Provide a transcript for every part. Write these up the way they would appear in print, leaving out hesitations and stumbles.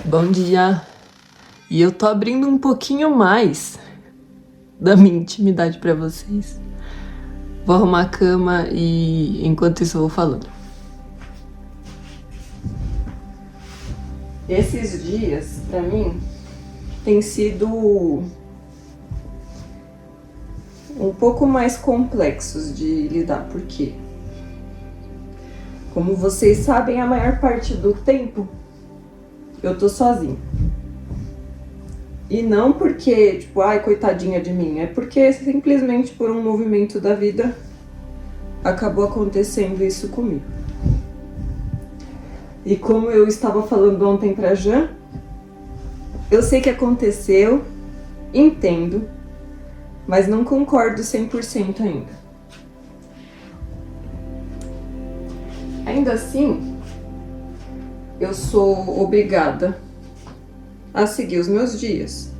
Bom dia! E eu tô abrindo um pouquinho mais da minha intimidade pra vocês. Vou arrumar a cama e enquanto isso eu vou falando. Esses dias, pra mim, tem sido um pouco mais complexos de lidar, porque, como vocês sabem, a maior parte do tempo eu tô sozinha. E não porque, tipo, ai, coitadinha de mim, é porque simplesmente por um movimento da vida acabou acontecendo isso comigo. E como eu estava falando ontem pra Jan, eu sei que aconteceu, entendo, mas não concordo 100% ainda. Ainda assim, eu sou obrigada a seguir os meus dias.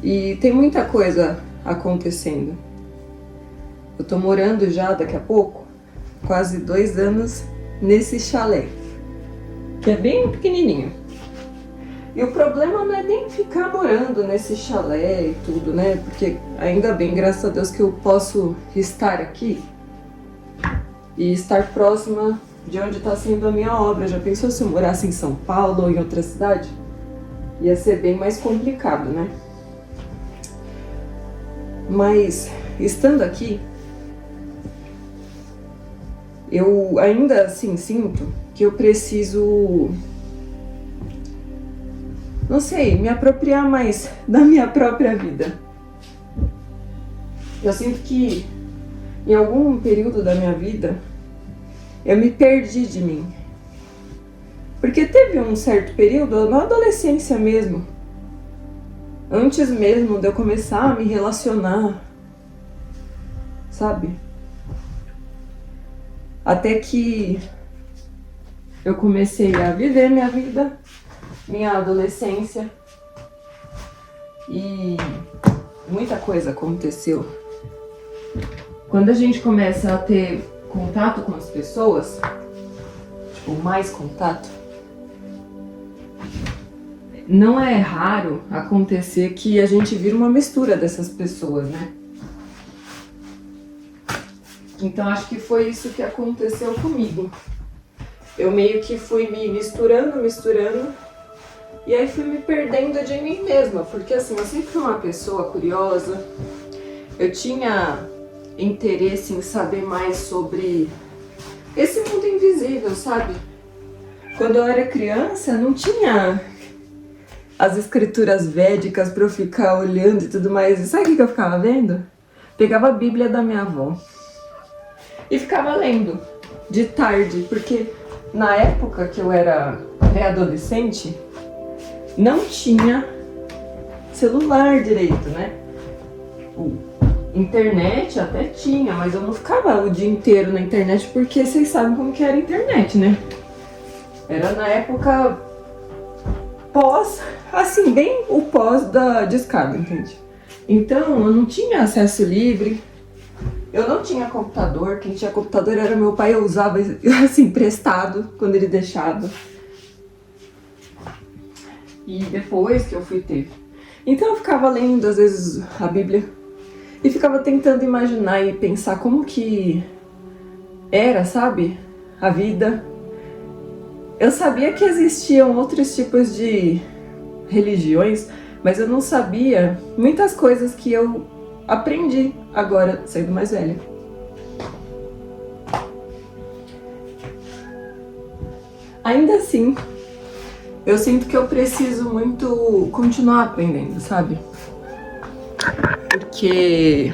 E tem muita coisa acontecendo. Eu tô morando já daqui a pouco, quase 2 anos, nesse chalé, que é bem pequenininho. E o problema não é nem ficar morando nesse chalé e tudo, né? Porque ainda bem, graças a Deus, que eu posso estar aqui e estar próxima de onde está sendo a minha obra. Já pensou se eu morasse em São Paulo ou em outra cidade? Ia ser bem mais complicado, né? Mas, estando aqui, eu ainda assim sinto que eu preciso, não sei, me apropriar mais da minha própria vida. Eu sinto que em algum período da minha vida eu me perdi de mim. Porque teve um certo período, na adolescência mesmo, antes mesmo de eu começar a me relacionar, sabe? Até que eu comecei a viver minha vida, minha adolescência, e muita coisa aconteceu. Quando a gente começa a ter contato com as pessoas, tipo, mais contato, não é raro acontecer que a gente vira uma mistura dessas pessoas, né? Então acho que foi isso que aconteceu comigo. Eu meio que fui me misturando, e aí fui me perdendo de mim mesma, porque assim, eu sempre fui uma pessoa curiosa, eu tinha interesse em saber mais sobre esse mundo invisível, sabe? Quando eu era criança, não tinha as escrituras védicas pra eu ficar olhando e tudo mais. E sabe o que eu ficava vendo? Pegava a Bíblia da minha avó e ficava lendo de tarde, porque na época que eu era pré-adolescente, não tinha celular direito, né? Internet até tinha, mas eu não ficava o dia inteiro na internet, porque vocês sabem como que era a internet, né? Era na época pós, assim, bem o pós da descarga, entende? Então eu não tinha acesso livre, eu não tinha computador, quem tinha computador era meu pai, eu usava assim, emprestado, quando ele deixava. E depois que eu fui ter. Então eu ficava lendo, às vezes, a Bíblia, e ficava tentando imaginar e pensar como que era, sabe? A vida. Eu sabia que existiam outros tipos de religiões, mas eu não sabia muitas coisas que eu aprendi agora, sendo mais velha. Ainda assim, eu sinto que eu preciso muito continuar aprendendo, sabe? Porque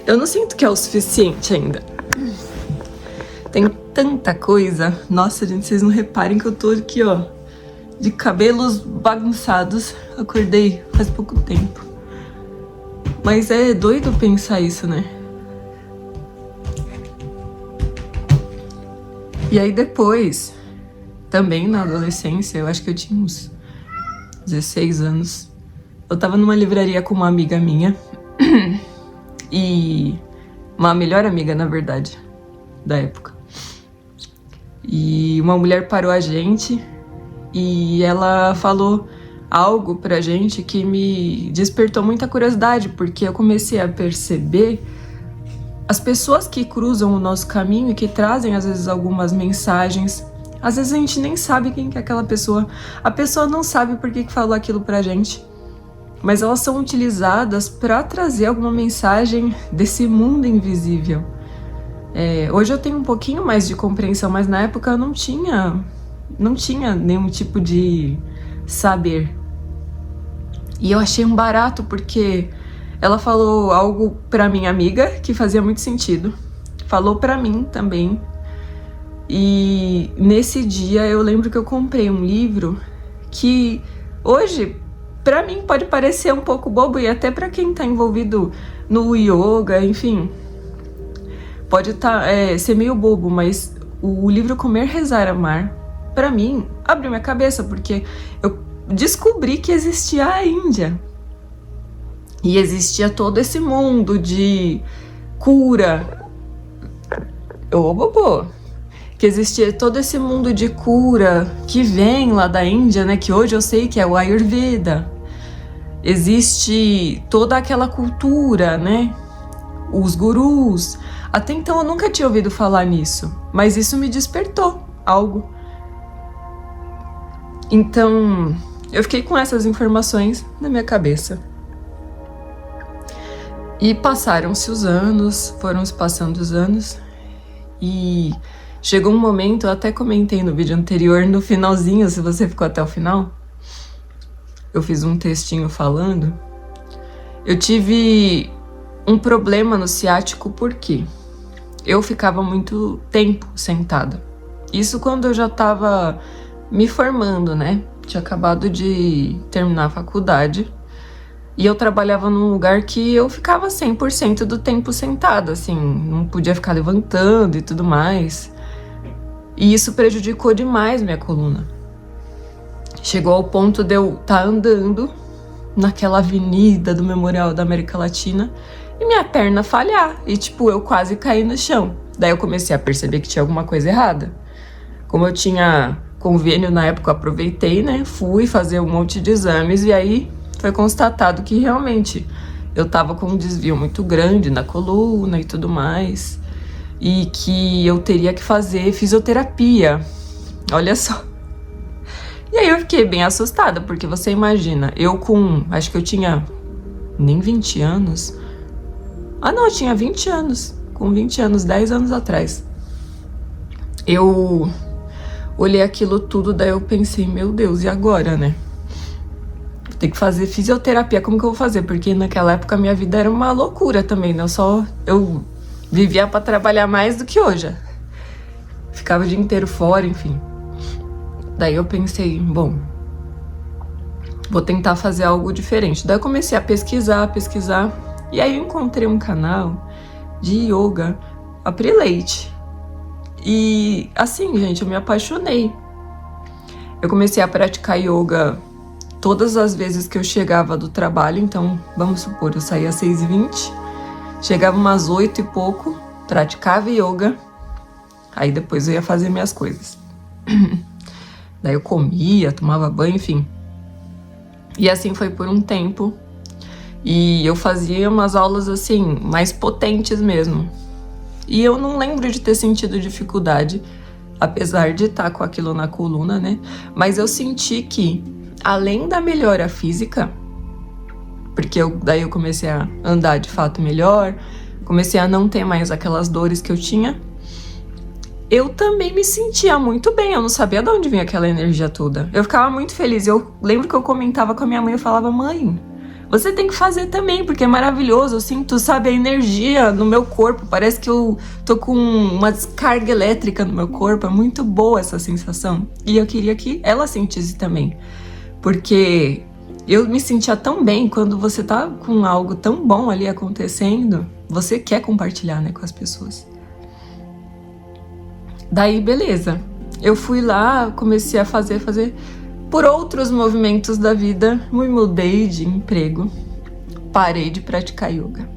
eu não sinto que é o suficiente ainda. Tem tanta coisa. Nossa, gente, vocês não reparem que eu tô aqui, ó, de cabelos bagunçados. Acordei faz pouco tempo. Mas é doido pensar isso, né? E aí depois, também na adolescência, eu acho que eu tinha uns 16 anos, eu tava numa livraria com uma amiga minha, e uma melhor amiga, na verdade, da época. E uma mulher parou a gente e ela falou algo pra gente que me despertou muita curiosidade, porque eu comecei a perceber as pessoas que cruzam o nosso caminho e que trazem às vezes algumas mensagens. Às vezes a gente nem sabe quem que é aquela pessoa, a pessoa não sabe por que falou aquilo pra gente, mas elas são utilizadas para trazer alguma mensagem desse mundo invisível. Hoje eu tenho um pouquinho mais de compreensão, mas na época eu não tinha nenhum tipo de saber. E eu achei um barato, porque ela falou algo pra minha amiga que fazia muito sentido, falou pra mim também. E nesse dia eu lembro que eu comprei um livro que hoje pra mim pode parecer um pouco bobo, e até pra quem tá envolvido no yoga, enfim, pode ser meio bobo, mas o livro Comer, Rezar, Amar, pra mim, abriu minha cabeça, porque eu descobri que existia a Índia. E existia todo esse mundo de cura. Que existia todo esse mundo de cura que vem lá da Índia, né? Que hoje eu sei que é o Ayurveda. Existe toda aquela cultura, né? Os gurus. Até então eu nunca tinha ouvido falar nisso, mas isso me despertou algo. Então eu fiquei com essas informações na minha cabeça. E passaram-se os anos, foram se passando os anos, e chegou um momento, eu até comentei no vídeo anterior, no finalzinho, se você ficou até o final, eu fiz um textinho falando. Eu tive um problema no ciático porque eu ficava muito tempo sentada. Isso quando eu já estava me formando, né? Tinha acabado de terminar a faculdade. E eu trabalhava num lugar que eu ficava 100% do tempo sentada, assim, não podia ficar levantando e tudo mais. E isso prejudicou demais minha coluna. Chegou ao ponto de eu estar andando naquela avenida do Memorial da América Latina e minha perna falhar. E tipo, eu quase caí no chão. Daí eu comecei a perceber que tinha alguma coisa errada. Como eu tinha convênio na época, eu aproveitei, né? Fui fazer um monte de exames e aí foi constatado que realmente eu tava com um desvio muito grande na coluna e tudo mais, e que eu teria que fazer fisioterapia. Olha só. E aí eu fiquei bem assustada, porque você imagina, acho que eu tinha nem 20 anos. Ah não, eu tinha 20 anos. Com 20 anos, 10 anos atrás. Eu olhei aquilo tudo, daí eu pensei, meu Deus, e agora, né? Tem que fazer fisioterapia, como que eu vou fazer? Porque naquela época a minha vida era uma loucura também, né? Eu vivia pra trabalhar mais do que hoje. Ficava o dia inteiro fora, enfim. Daí eu pensei, bom, vou tentar fazer algo diferente. Daí eu comecei a pesquisar, e aí eu encontrei um canal de yoga, Apri Leite. E assim, gente, eu me apaixonei. Eu comecei a praticar yoga todas as vezes que eu chegava do trabalho. Então, vamos supor, eu saía às 6h20, chegava umas 8 e pouco, praticava yoga, aí depois eu ia fazer minhas coisas. Daí eu comia, tomava banho, enfim. E assim foi por um tempo. E eu fazia umas aulas assim, mais potentes mesmo. E eu não lembro de ter sentido dificuldade, apesar de estar com aquilo na coluna, né? Mas eu senti que, além da melhora física, porque daí eu comecei a andar de fato melhor, comecei a não ter mais aquelas dores que eu tinha, eu também me sentia muito bem. Eu não sabia de onde vinha aquela energia toda. Eu ficava muito feliz. Eu lembro que eu comentava com a minha mãe, eu falava, mãe, você tem que fazer também, porque é maravilhoso. Eu sinto, sabe, a energia no meu corpo. Parece que eu tô com uma descarga elétrica no meu corpo. É muito boa essa sensação. E eu queria que ela sentisse também. Porque eu me sentia tão bem quando você tá com algo tão bom ali acontecendo. Você quer compartilhar, né, com as pessoas. Daí, beleza. Eu fui lá, comecei a fazer. Por outros movimentos da vida, me mudei de emprego. Parei de praticar yoga.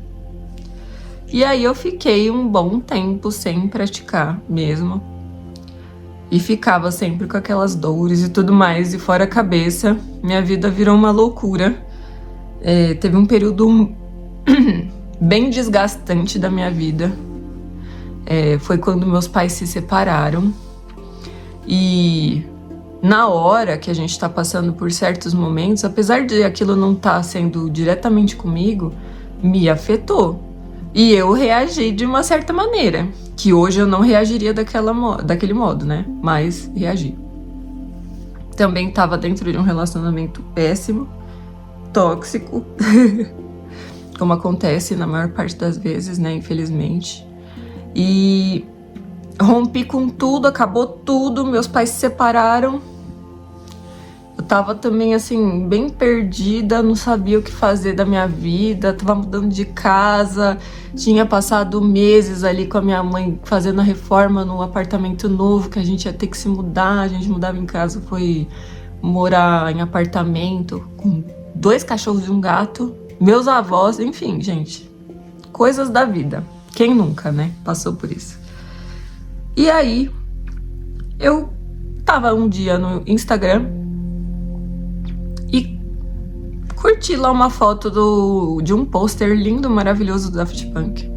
E aí eu fiquei um bom tempo sem praticar mesmo. E ficava sempre com aquelas dores e tudo mais, e fora a cabeça, minha vida virou uma loucura. Teve um período bem desgastante da minha vida. Foi quando meus pais se separaram. E na hora que a gente tá passando por certos momentos, apesar de aquilo não estar sendo diretamente comigo, me afetou. E eu reagi de uma certa maneira, que hoje eu não reagiria daquele modo, né? Mas reagi. Também estava dentro de um relacionamento péssimo, tóxico, como acontece na maior parte das vezes, né? Infelizmente. E rompi com tudo, acabou tudo, meus pais se separaram. Eu tava também, assim, bem perdida, não sabia o que fazer da minha vida, tava mudando de casa, tinha passado meses ali com a minha mãe fazendo a reforma no apartamento novo, que a gente ia ter que se mudar, a gente mudava em casa, foi morar em apartamento, com 2 cachorros e um gato, meus avós, enfim, gente, coisas da vida. Quem nunca, né, passou por isso? E aí, eu tava um dia no Instagram, e curti lá uma foto de um pôster lindo, maravilhoso do Daft Punk.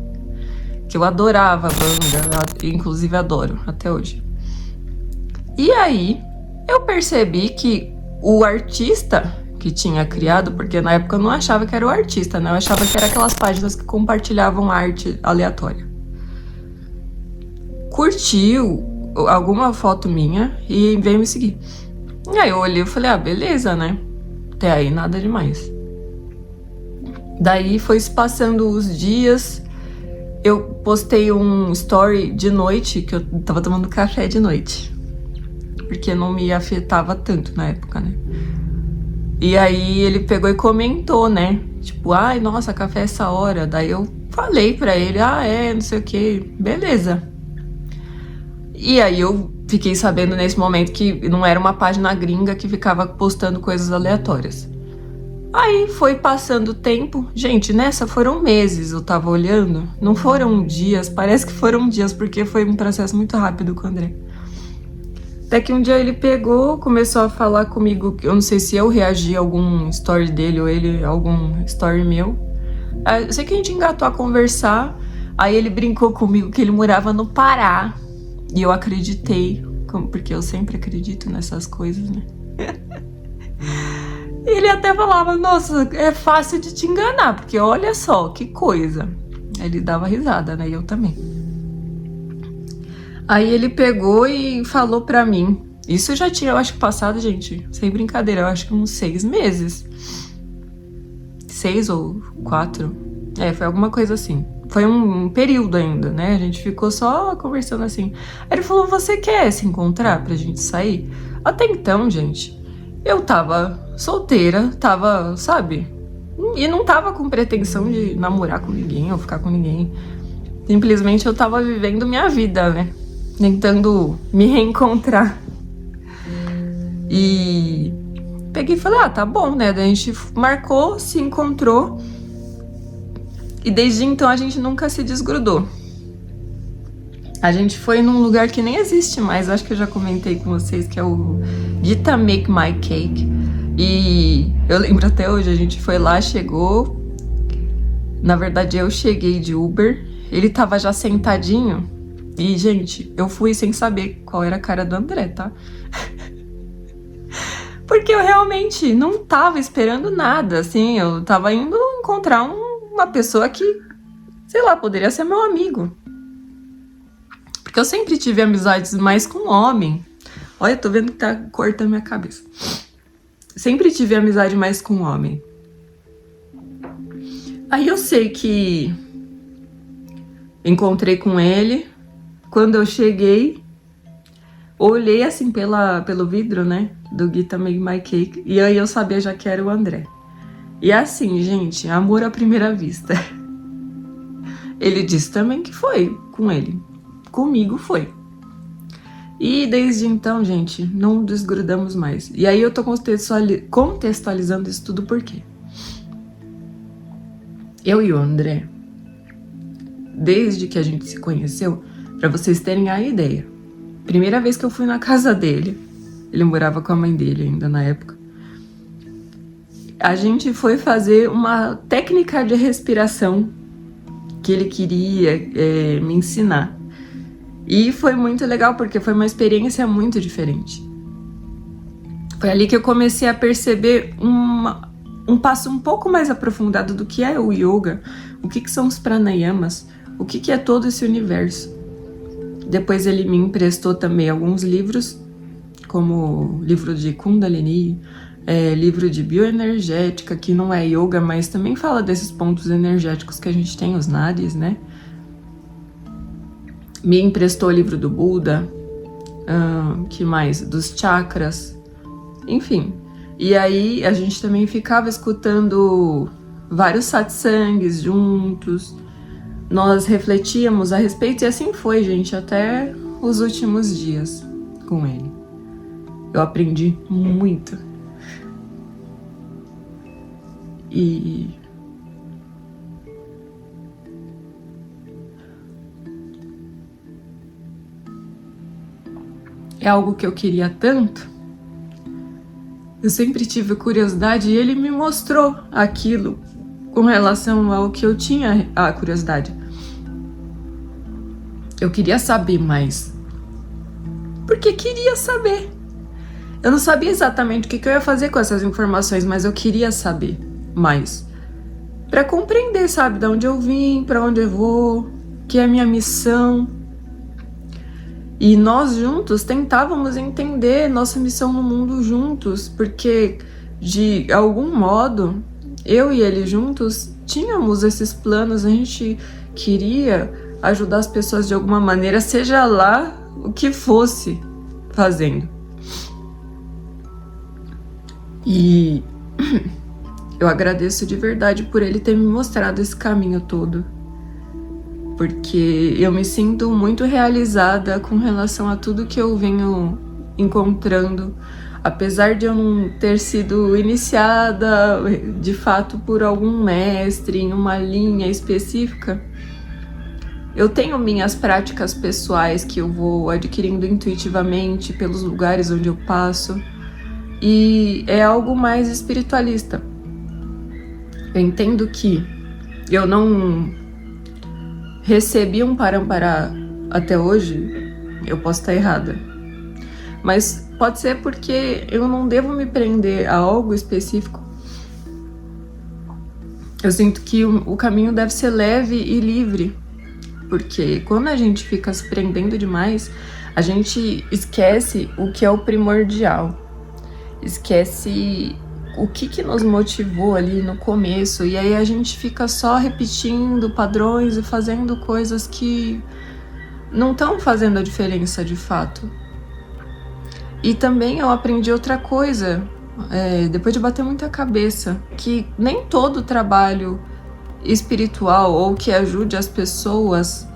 Que eu adorava a banda, inclusive adoro até hoje. E aí, eu percebi que o artista que tinha criado, porque na época eu não achava que era o artista, né? Eu achava que era aquelas páginas que compartilhavam arte aleatória. Curtiu alguma foto minha e veio me seguir. E aí eu olhei e falei, beleza, né? Até aí nada demais. Daí foi se passando os dias, eu postei um story de noite, que eu tava tomando café de noite, porque não me afetava tanto na época, né? E aí ele pegou e comentou, né? Tipo, ai, nossa, café essa hora. Daí eu falei pra ele, não sei o que, beleza. E aí eu fiquei sabendo nesse momento que não era uma página gringa que ficava postando coisas aleatórias. Aí foi passando o tempo. Gente, nessa foram meses, eu tava olhando. Não foram dias, parece que foram dias, porque foi um processo muito rápido com o André. Até que um dia ele pegou, começou a falar comigo, eu não sei se eu reagi a algum story dele ou ele a algum story meu. Eu sei que a gente engatou a conversar, aí ele brincou comigo que ele morava no Pará. E eu acreditei, porque eu sempre acredito nessas coisas, né? Ele até falava, nossa, é fácil de te enganar, porque olha só, que coisa. Ele dava risada, né? E eu também. Aí ele pegou e falou pra mim. Isso já tinha, eu acho, passado, gente, sem brincadeira, eu acho que uns 6 meses. 6 ou 4. Foi alguma coisa assim. Foi um período ainda, né? A gente ficou só conversando assim. Aí ele falou, você quer se encontrar pra gente sair? Até então, gente, eu tava solteira, tava, sabe? E não tava com pretensão de namorar com ninguém ou ficar com ninguém. Simplesmente eu tava vivendo minha vida, né? Tentando me reencontrar. E peguei e falei, tá bom, né? Daí a gente marcou, se encontrou. E desde então a gente nunca se desgrudou. A gente foi num lugar que nem existe mais, acho que eu já comentei com vocês, que é o Gita Make My Cake. E eu lembro até hoje, a gente foi lá, chegou. Na verdade, eu cheguei de Uber, ele tava já sentadinho. E, gente, eu fui sem saber qual era a cara do André, tá? Porque eu realmente não tava esperando nada, assim, eu tava indo encontrar uma pessoa que, sei lá, poderia ser meu amigo. Porque eu sempre tive amizades mais com homem. Olha, eu tô vendo que tá cortando minha cabeça. Sempre tive amizade mais com homem. Aí eu sei que encontrei com ele. Quando eu cheguei, olhei assim pelo vidro, né, do Gita Make My Cake. E aí eu sabia já que era o André. E assim, gente, amor à primeira vista. Ele disse também que foi com ele. Comigo foi. E desde então, gente, não desgrudamos mais. E aí eu tô contextualizando isso tudo por quê? Eu e o André, desde que a gente se conheceu, pra vocês terem a ideia, Primeira vez que eu fui na casa dele, ele morava com a mãe dele ainda na época, a gente foi fazer uma técnica de respiração que ele queria me ensinar. E foi muito legal, porque foi uma experiência muito diferente. Foi ali que eu comecei a perceber um passo um pouco mais aprofundado do que é o yoga, o que são os pranayamas, o que é todo esse universo. Depois ele me emprestou também alguns livros, como livro de Kundalini, livro de bioenergética, que não é yoga, mas também fala desses pontos energéticos que a gente tem, os nadis, né? Me emprestou o livro do Buda, que mais? Dos chakras, enfim. E aí a gente também ficava escutando vários satsangs juntos, nós refletíamos a respeito, e assim foi, gente, até os últimos dias com ele. Eu aprendi muito. E é algo que eu queria tanto. Eu sempre tive curiosidade e ele me mostrou aquilo com relação ao que eu tinha a curiosidade. Eu queria saber mais. Porque queria saber. Eu não sabia exatamente o que eu ia fazer com essas informações, mas eu queria saber mais. Pra compreender, sabe, de onde eu vim, pra onde eu vou, que é a minha missão. E nós juntos tentávamos entender nossa missão no mundo juntos, porque de algum modo, eu e ele juntos tínhamos esses planos, a gente queria ajudar as pessoas de alguma maneira, seja lá o que fosse fazendo. E eu agradeço de verdade por ele ter me mostrado esse caminho todo, porque eu me sinto muito realizada com relação a tudo que eu venho encontrando, apesar de eu não ter sido iniciada de fato por algum mestre em uma linha específica. Eu tenho minhas práticas pessoais que eu vou adquirindo intuitivamente pelos lugares onde eu passo, e é algo mais espiritualista. Eu entendo que eu não recebi um parampará até hoje, eu posso estar errada, mas pode ser porque eu não devo me prender a algo específico. Eu sinto que o caminho deve ser leve e livre, porque quando a gente fica se prendendo demais, a gente esquece o que é o primordial, esquece o que nos motivou ali no começo, e aí a gente fica só repetindo padrões e fazendo coisas que não estão fazendo a diferença de fato. E também eu aprendi outra coisa, depois de bater muita cabeça, que nem todo trabalho espiritual ou que ajude as pessoas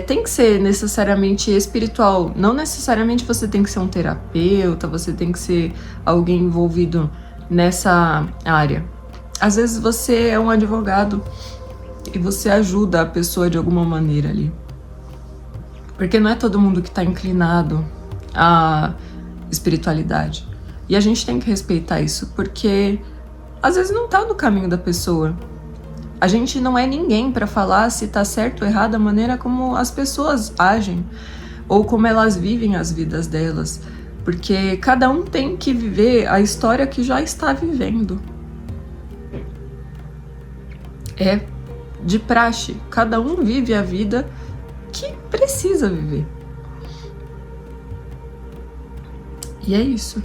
tem que ser necessariamente espiritual. Não necessariamente você tem que ser um terapeuta, você tem que ser alguém envolvido nessa área. Às vezes você é um advogado e você ajuda a pessoa de alguma maneira ali. Porque não é todo mundo que está inclinado à espiritualidade. E a gente tem que respeitar isso, porque às vezes não está no caminho da pessoa. A gente não é ninguém para falar se está certo ou errado a maneira como as pessoas agem ou como elas vivem as vidas delas. Porque cada um tem que viver a história que já está vivendo. É de praxe. Cada um vive a vida que precisa viver. E é isso.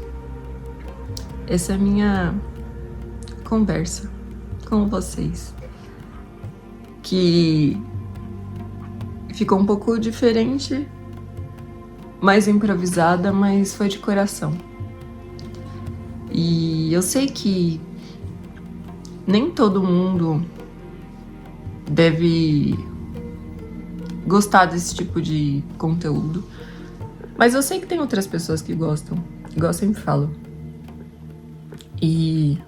Essa é a minha conversa com vocês. Que ficou um pouco diferente, mais improvisada, mas foi de coração. E eu sei que nem todo mundo deve gostar desse tipo de conteúdo, mas eu sei que tem outras pessoas que gostam, igual eu sempre falo. E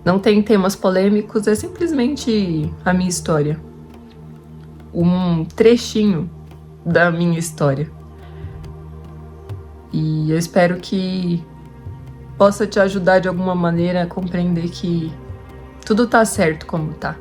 não tem temas polêmicos, é simplesmente a minha história. Um trechinho da minha história. E eu espero que possa te ajudar de alguma maneira a compreender que tudo tá certo como tá.